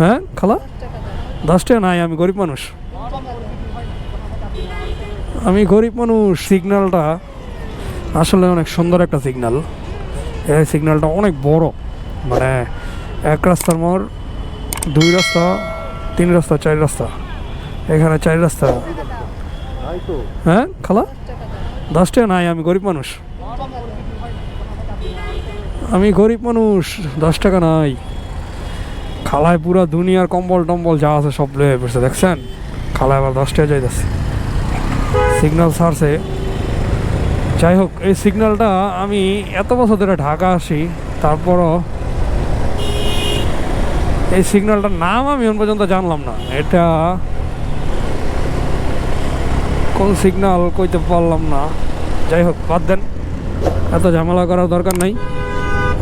হ্যাঁ খালা 10 টাকা নাই, আমি গরিব মানুষ। সিগন্যালটা আসলে অনেক সুন্দর একটা সিগন্যাল। এই সিগন্যালটা অনেক বড়, মানে এক রাস্তার মোড়, 2 রাস্তা, 3 রাস্তা, 4 রাস্তা, এখানে 4 রাস্তা। হ্যাঁ খালা 10 টাকা নাই, আমি গরিব মানুষ। 10 টাকা নাই। খালায় পুরা দুনিয়ার কম্বল টম্বল যা আছে সব লয়ে পড়ছে, দেখছেন? খালায় আবার 10 টাকা যাইতেছে, সিগন্যাল ছাড়ছে। যাই হোক, এই সিগন্যালটা আমি এত বছর ধরে ঢাকা আসি, তারপরও এই সিগন্যালটার নাম আমি এখন পর্যন্ত জানলাম না। এটা কোন সিগন্যাল কইতে পারলাম না। যাই হোক, বাদ দেন, এত ঝামেলা করার দরকার নাই।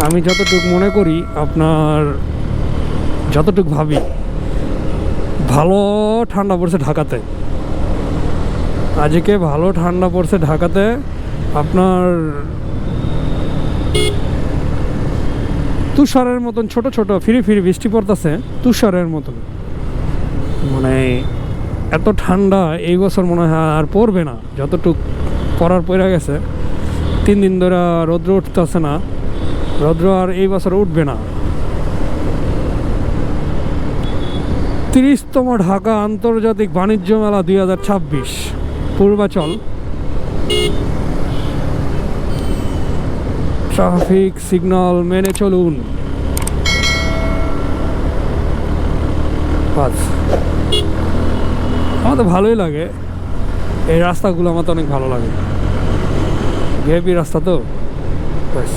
আমি যতটুকু মনে করি, আপনার যতটুকু ভাবি, ভালো ঠান্ডা পড়ছে ঢাকাতে, আজকে ভালো ঠান্ডা পড়ছে ঢাকাতে। আপনার তুষারের মতন ছোট ছোট ফিরি ফিরি বৃষ্টি পড়তেছে, তুষারের মতন। মানে এত ঠান্ডা এই বছর মনে হয় আর পড়বে না, যতটুক পড়ার পড়ে গেছে। 3 দিন ধরে রৌদ্র উঠতেছে না, রৌদ্র আর এই বছর উঠবে না। 30তম ঢাকা আন্তর্জাতিক বাণিজ্য মেলা 2026 পূর্বাচল। ট্রাফিক সিগন্যাল মেনে চলুন। আমার তো ভালোই লাগে এই রাস্তাগুলো, আমার তো অনেক ভালো লাগে। ভিআইপি রাস্তা তো, ব্যাস।